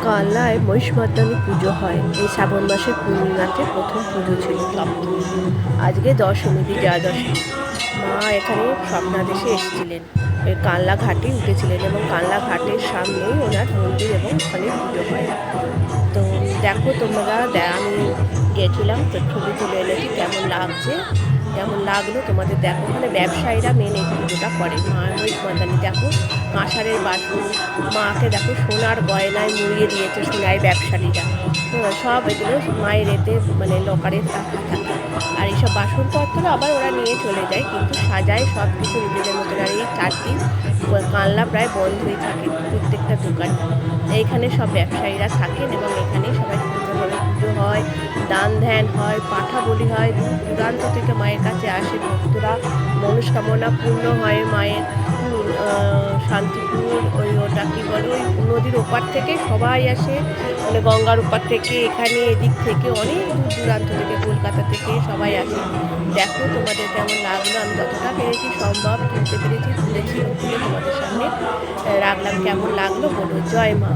কানলায় মহিষমর্দিনী পুজো হয়। এই শ্রাবণ মাসের পূর্ণিমাতে প্রথম পুজো ছিল সপ্তমী। আজকে দশমী, বিজয়া দশমী। মা এখানে স্বপ্নাদেশে এসেছিলেন, ওই কানলা ঘাটে উঠেছিলেন এবং কানলা ঘাটের সামনেই ওনার মন্দির এবং ওখানে পুজো হয়। তো দেখো তোমরা, আমি গেছিলাম তো ছবি তুলে এনেছি, কেমন লাগলো তোমাদের দেখো। ওখানে ব্যবসায়ীরা মেন এই পুজোটা করে। মা মহিষমর্দিনী দেখো, কাঁসারের বাসন, মাকে দেখো সোনার গয়নায় মুড়িয়ে দিয়েছে সোনার ব্যবসায়ীরা। সব এগুলো মায়ের এতে মানে লকারে রাখা থাকে। আর এইসব বাসনপত্র আবার ওরা নিয়ে চলে যায়, কিন্তু সাজায় সব কিছু নিজেদের মতন। আর এই 4 দিন কানলা প্রায় বন্ধই থাকে, প্রত্যেকটা দোকান। এইখানে সব ব্যবসায়ীরা থাকেন এবং এখানেই সবাই সুন্দরভাবে পুজো হয়, দান ধ্যান হয়, পাঠা বলি হয়। দূর দূরান্ত থেকে মায়ের কাছে আসে ভক্তরা, মনস্কামনা পূর্ণ হয় মায়ের। শান্তিপুর ওটা কী বলে, ওই নদীর ওপার থেকে সবাই আসে, মানে গঙ্গার ওপার থেকে, এখানে এদিক থেকে অনেক দূর দূরান্ত থেকে, কলকাতা থেকে সবাই আসে। দেখো তোমাদের কেমন লাগলো। আমি যতটা পেরেছি সম্ভব তুলতে পেরেছি, তুলে তোমাদের সামনে রাখলাম। কেমন লাগলো বলো। জয় মা।